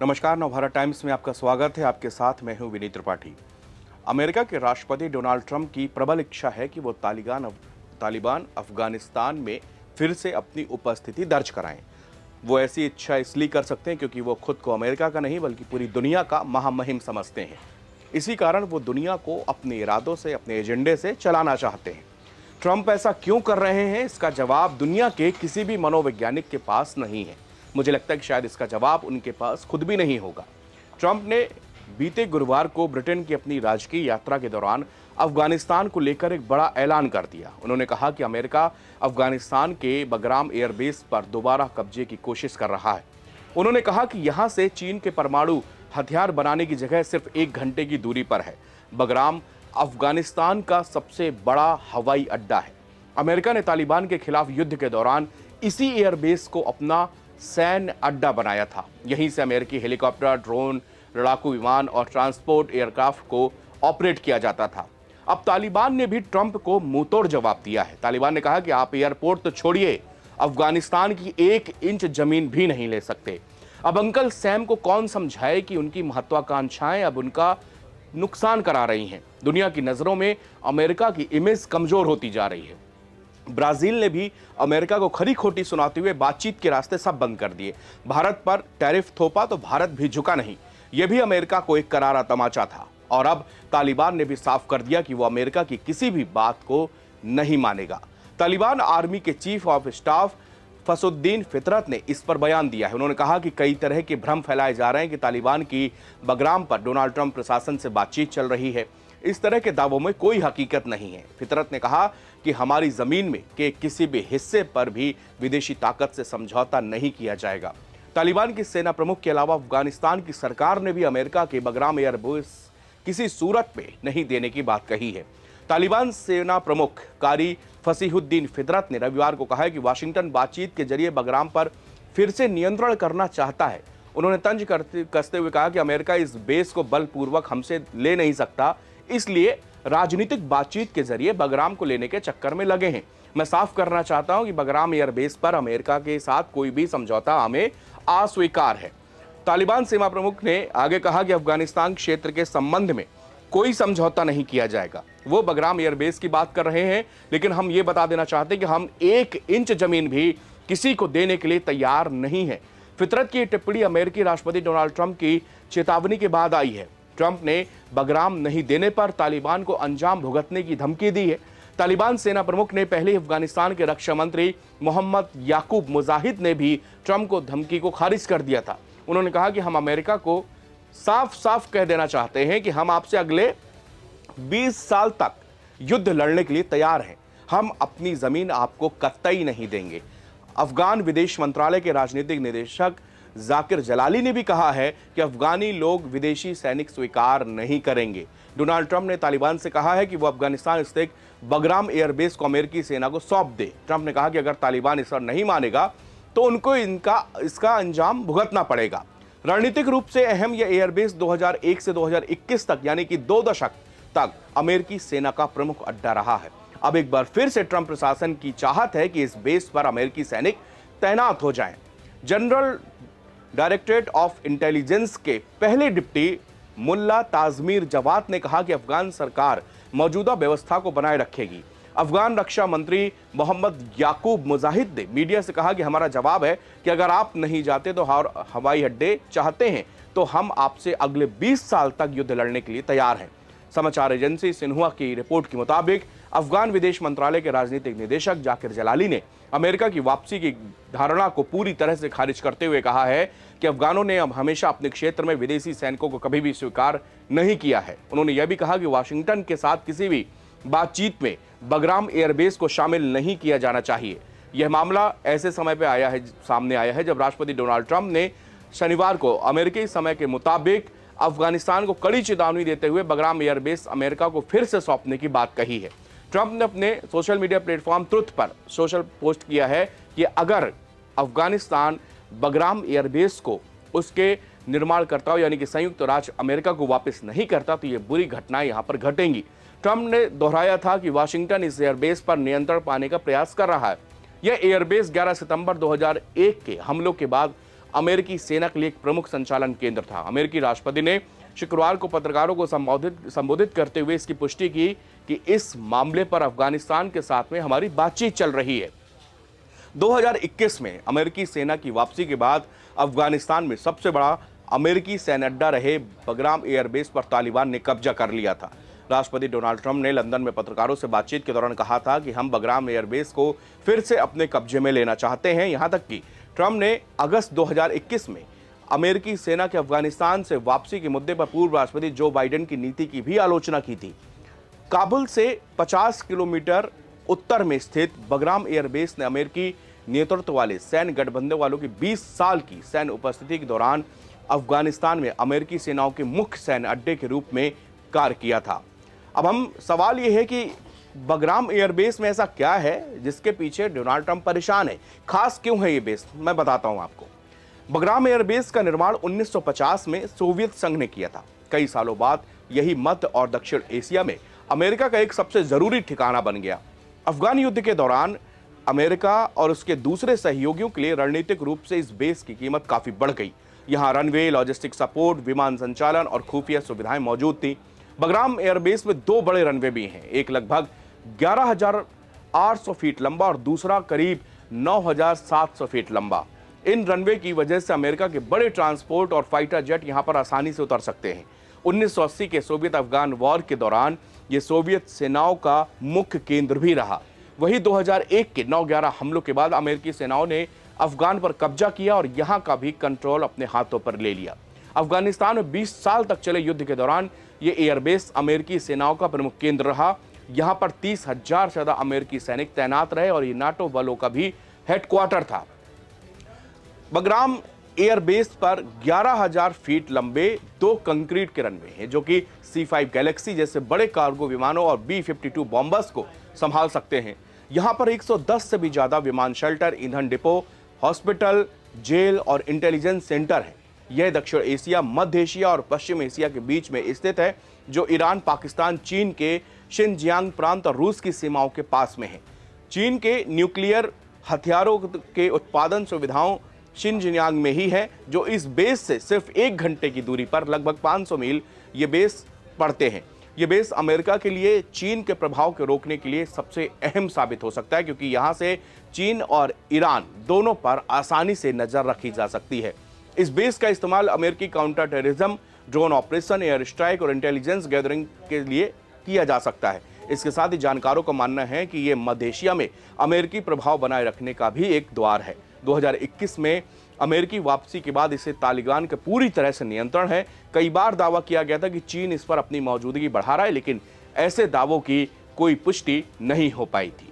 नमस्कार, नवभारत टाइम्स में आपका स्वागत है। आपके साथ मैं हूं विनीत त्रिपाठी। अमेरिका के राष्ट्रपति डोनाल्ड ट्रंप की प्रबल इच्छा है कि वो तालिबान अफगानिस्तान में फिर से अपनी उपस्थिति दर्ज कराएं। वो ऐसी इच्छा इसलिए कर सकते हैं क्योंकि वो खुद को अमेरिका का नहीं बल्कि पूरी दुनिया का महामहिम समझते हैं। इसी कारण वो दुनिया को अपने इरादों से, अपने एजेंडे से चलाना चाहते हैं। ट्रंप ऐसा क्यों कर रहे हैं, इसका जवाब दुनिया के किसी भी मनोवैज्ञानिक के पास नहीं है। मुझे लगता है कि शायद इसका जवाब उनके पास खुद भी नहीं होगा। ट्रंप ने बीते गुरुवार को ब्रिटेन की अपनी राजकीय यात्रा के दौरान अफगानिस्तान को लेकर एक बड़ा ऐलान कर दिया। उन्होंने कहा कि अमेरिका अफगानिस्तान के बगराम एयरबेस पर दोबारा कब्जे की कोशिश कर रहा है। उन्होंने कहा कि यहां से चीन के परमाणु हथियार बनाने की जगह सिर्फ 1 घंटे की दूरी पर है। बगराम अफगानिस्तान का सबसे बड़ा हवाई अड्डा है। अमेरिका ने तालिबान के खिलाफ युद्ध के दौरान इसी एयरबेस को अपना सैन्य अड्डा बनाया था। यहीं से अमेरिकी हेलीकॉप्टर, ड्रोन, लड़ाकू विमान और ट्रांसपोर्ट एयरक्राफ्ट को ऑपरेट किया जाता था। अब तालिबान ने भी ट्रंप को मुंहतोड़ जवाब दिया है। तालिबान ने कहा कि आप एयरपोर्ट तो छोड़िए, अफगानिस्तान की 1 इंच जमीन भी नहीं ले सकते। अब अंकल सैम को कौन समझाए कि उनकी महत्वाकांक्षाएं अब उनका नुकसान करा रही हैं। दुनिया की नजरों में अमेरिका की इमेज कमजोर होती जा रही है। ब्राजील ने भी अमेरिका को खरी खोटी सुनाते हुए बातचीत के रास्ते सब बंद कर दिए। भारत पर टैरिफ थोपा तो भारत भी झुका नहीं। यह भी अमेरिका को एक करारा तमाचा था। और अब तालिबान ने भी साफ कर दिया कि वो अमेरिका की किसी भी बात को नहीं मानेगा। तालिबान आर्मी के चीफ ऑफ स्टाफ फसुद्दीन फितरत ने इस पर बयान दिया है। उन्होंने कहा कि कई तरह के भ्रम फैलाए जा रहे हैं कि तालिबान की बगराम पर डोनाल्ड ट्रंप प्रशासन से बातचीत चल रही है। इस तरह के दावों में कोई हकीकत नहीं है। फितरत ने कहा कि हमारी जमीन में के किसी भी हिस्से पर भी विदेशी ताकत से समझौता नहीं किया जाएगा। तालिबान की सेना प्रमुख के अलावा अफगानिस्तान की सरकार ने भी अमेरिका के बगराम एयरबेस किसी सूरत में नहीं देने की बात कही है। तालिबान सेना प्रमुख कारी फसीहुद्दीन फितरत ने रविवार को कहा है कि वाशिंगटन बातचीत के जरिए बगराम पर फिर से नियंत्रण करना चाहता है। उन्होंने तंज कसते हुए कहा कि अमेरिका इस बेस को बलपूर्वक हमसे ले नहीं सकता, इसलिए राजनीतिक बातचीत के जरिए बगराम को लेने के चक्कर में लगे हैं। मैं साफ करना चाहता हूं कि बगराम एयरबेस पर अमेरिका के साथ कोई भी समझौता हमें अस्वीकार है। तालिबान सेना प्रमुख ने आगे कहा कि अफगानिस्तान क्षेत्र के संबंध में कोई समझौता नहीं किया जाएगा। वो बगराम एयरबेस की बात कर रहे हैं, लेकिन हम ये बता देना चाहते हैं कि हम 1 इंच जमीन भी किसी को देने के लिए तैयार नहीं है। फितरत की टिप्पणी अमेरिकी राष्ट्रपति डोनाल्ड ट्रंप की चेतावनी के बाद आई है। ट्रंप ने बगराम नहीं देने पर तालिबान को अंजाम भुगतने की धमकी दी है। तालिबान सेना प्रमुख ने पहले अफगानिस्तान के रक्षा मंत्री मोहम्मद याकूब मुजाहिद ने भी ट्रंप को धमकी को खारिज कर दिया था। उन्होंने कहा कि हम अमेरिका को साफ साफ कह देना चाहते हैं कि हम आपसे अगले 20 साल तक युद्ध लड़ने के लिए तैयार हैं। हम अपनी जमीन आपको कतई नहीं देंगे। अफगान विदेश मंत्रालय के राजनीतिक निदेशक जाकिर जलाली ने भी कहा है कि अफगानी लोग विदेशी सैनिक स्वीकार नहीं करेंगे। डोनाल्ड ट्रंप ने तालिबान से कहा है कि वो अफगानिस्तान स्थित बगराम एयरबेस को अमेरिकी सेना को सौंप दे। ट्रंप ने कहा कि अगर तालिबान इस पर नहीं मानेगा तो उनको इसका अंजाम भुगतना पड़ेगा। रणनीतिक रूप से अहम यह एयरबेस 2001 से 2021 तक यानी कि 2 दशक तक अमेरिकी सेना का प्रमुख अड्डा रहा है। अब एक बार फिर से ट्रंप प्रशासन की चाहत है कि इस बेस पर अमेरिकी सैनिक तैनात हो जाएं। जनरल डायरेक्टरेट ऑफ इंटेलिजेंस के पहले डिप्टी मुल्ला ताजमीर जवाद ने कहा कि अफगान सरकार मौजूदा व्यवस्था को बनाए रखेगी। अफगान रक्षा मंत्री मोहम्मद याकूब मुजाहिद ने मीडिया से कहा कि हमारा जवाब है कि अगर आप नहीं जाते तो हवाई अड्डे चाहते हैं तो हम आपसे अगले 20 साल तक युद्ध लड़ने के लिए तैयार हैं। समाचार एजेंसी सिन्हुआ की रिपोर्ट के मुताबिक अफगान विदेश मंत्रालय के राजनीतिक निदेशक जाकिर जलाली ने अमेरिका की वापसी की धारणा को पूरी तरह से खारिज करते हुए कहा है कि अफगानों ने अब हमेशा अपने क्षेत्र में विदेशी सैनिकों को कभी भी स्वीकार नहीं किया है। उन्होंने यह भी कहा कि वाशिंगटन के साथ किसी भी बातचीत में बगराम एयरबेस को शामिल नहीं किया जाना चाहिए। यह मामला ऐसे समय पर सामने आया है जब राष्ट्रपति डोनाल्ड ट्रंप ने शनिवार को अमेरिकी समय के मुताबिक अफगानिस्तान को कड़ी चेतावनी देते हुए बगराम एयरबेस अमेरिका को फिर से सौंपने की बात कही है। ट्रंप ने अपने सोशल मीडिया प्लेटफॉर्म ट्रुथ पर सोशल पोस्ट किया है कि अगर अफगानिस्तान बगराम एयरबेस को उसके निर्माणकर्ताओं यानी कि संयुक्त राज्य अमेरिका को वापस नहीं करता तो ये बुरी घटनाएं यहां पर घटेंगी। ट्रंप ने दोहराया था कि वाशिंगटन इस एयरबेस पर नियंत्रण पाने का प्रयास कर रहा है। यह एयरबेस 11 सितंबर 2001 के हमलों के बाद अमेरिकी सेना के लिए एक प्रमुख संचालन केंद्र था। अमेरिकी राष्ट्रपति ने शुक्रवार को पत्रकारों को संबोधित करते हुए इसकी पुष्टि की कि इस मामले पर अफगानिस्तान के साथ में हमारी बातचीत चल रही है। 2021 में अमेरिकी सेना की वापसी के बाद अफगानिस्तान में सबसे बड़ा अमेरिकी सैन्य अड्डा रहे बगराम एयरबेस पर तालिबान ने कब्जा कर लिया था। राष्ट्रपति डोनाल्ड ट्रंप ने लंदन में पत्रकारों से बातचीत के दौरान कहा था कि हम बगराम एयरबेस को फिर से अपने कब्जे में लेना चाहते हैं। यहां तक कि ट्रंप ने अगस्त 2021 में अमेरिकी सेना के अफगानिस्तान से वापसी के मुद्दे पर पूर्व राष्ट्रपति जो बाइडेन की नीति की भी आलोचना की थी। काबुल से 50 किलोमीटर उत्तर में स्थित बगराम एयरबेस ने अमेरिकी नेतृत्व वाले सैन्य गठबंधन वालों की 20 साल की सैन्य उपस्थिति के दौरान अफगानिस्तान में अमेरिकी सेनाओं के मुख्य सैन्य अड्डे के रूप में कार्य किया था। अब हम सवाल यह है कि बगराम एयरबेस में ऐसा क्या है जिसके पीछे डोनाल्ड ट्रंप परेशान है, खास क्यों है ये बेस, मैं बताता हूं आपको। बगराम एयरबेस का निर्माण 1950 में सोवियत संघ ने किया था। कई सालों बाद यही मध्य और दक्षिण एशिया में अमेरिका का एक सबसे जरूरी ठिकाना बन गया। अफगान युद्ध के दौरान अमेरिका और उसके दूसरे सहयोगियों के लिए रणनीतिक रूप से इस बेस की कीमत काफी बढ़ गई। यहां रनवे, लॉजिस्टिक सपोर्ट, विमान संचालन और खुफिया सुविधाएं मौजूद थी। बगराम एयरबेस में 2 बड़े रनवे भी हैं, एक लगभग 11,800 फीट लंबा और दूसरा करीब 9,700 फीट लंबा। इन रनवे की वजह से अमेरिका के बड़े ट्रांसपोर्ट और फाइटर जेट यहां पर आसानी से उतर सकते हैं। 1980 के सोवियत अफगान वॉर के दौरान यह सोवियत सेनाओं का मुख्य केंद्र भी रहा। वहीं 2001 के 9/11 हमलों के बाद अमेरिकी सेनाओं ने अफगान पर कब्जा किया और यहां का भी कंट्रोल अपने हाथों पर ले लिया। अफगानिस्तान में 20 साल तक चले युद्ध के दौरान यह एयरबेस अमेरिकी सेनाओं का प्रमुख केंद्र रहा। यहां पर 30,000 से ज्यादा अमेरिकी सैनिक तैनात रहे और ये नाटो बलों का भी हेडक्वार्टर था। बगराम एयरबेस पर 11,000 फीट लंबे 2 कंक्रीट के रनवे हैं जो कि C-5 गैलेक्सी जैसे बड़े कार्गो विमानों और B-52 बॉम्बर्स को संभाल सकते हैं। यहां पर 110 से भी ज्यादा विमान शेल्टर, ईंधन डिपो, हॉस्पिटल, जेल और इंटेलिजेंस सेंटर है। यह दक्षिण एशिया, मध्य एशिया और पश्चिम एशिया के बीच में स्थित है, जो ईरान, पाकिस्तान, चीन के शिनजियांग प्रांत और रूस की सीमाओं के पास में है। चीन के न्यूक्लियर हथियारों के उत्पादन सुविधाओं शिनजियांग में ही है, जो इस बेस से सिर्फ 1 घंटे की दूरी पर लगभग 500 मील ये बेस पड़ते हैं। ये बेस अमेरिका के लिए चीन के प्रभाव को रोकने के लिए सबसे अहम साबित हो सकता है, क्योंकि यहां से चीन और ईरान दोनों पर आसानी से नजर रखी जा सकती है। इस बेस का इस्तेमाल अमेरिकी counter terrorism, drone operation, air strike और इंटेलिजेंस गैदरिंग के लिए किया जा सकता है। इसके साथ ही जानकारों का मानना है कि यह मध्य एशिया में अमेरिकी प्रभाव बनाए रखने का भी एक द्वार है। 2021 में अमेरिकी वापसी के बाद इसे तालिबान के पूरी तरह से नियंत्रण है। कई बार दावा किया गया था कि चीन इस पर अपनी मौजूदगी बढ़ा रहा है, लेकिन ऐसे दावों की कोई पुष्टि नहीं हो पाई थी।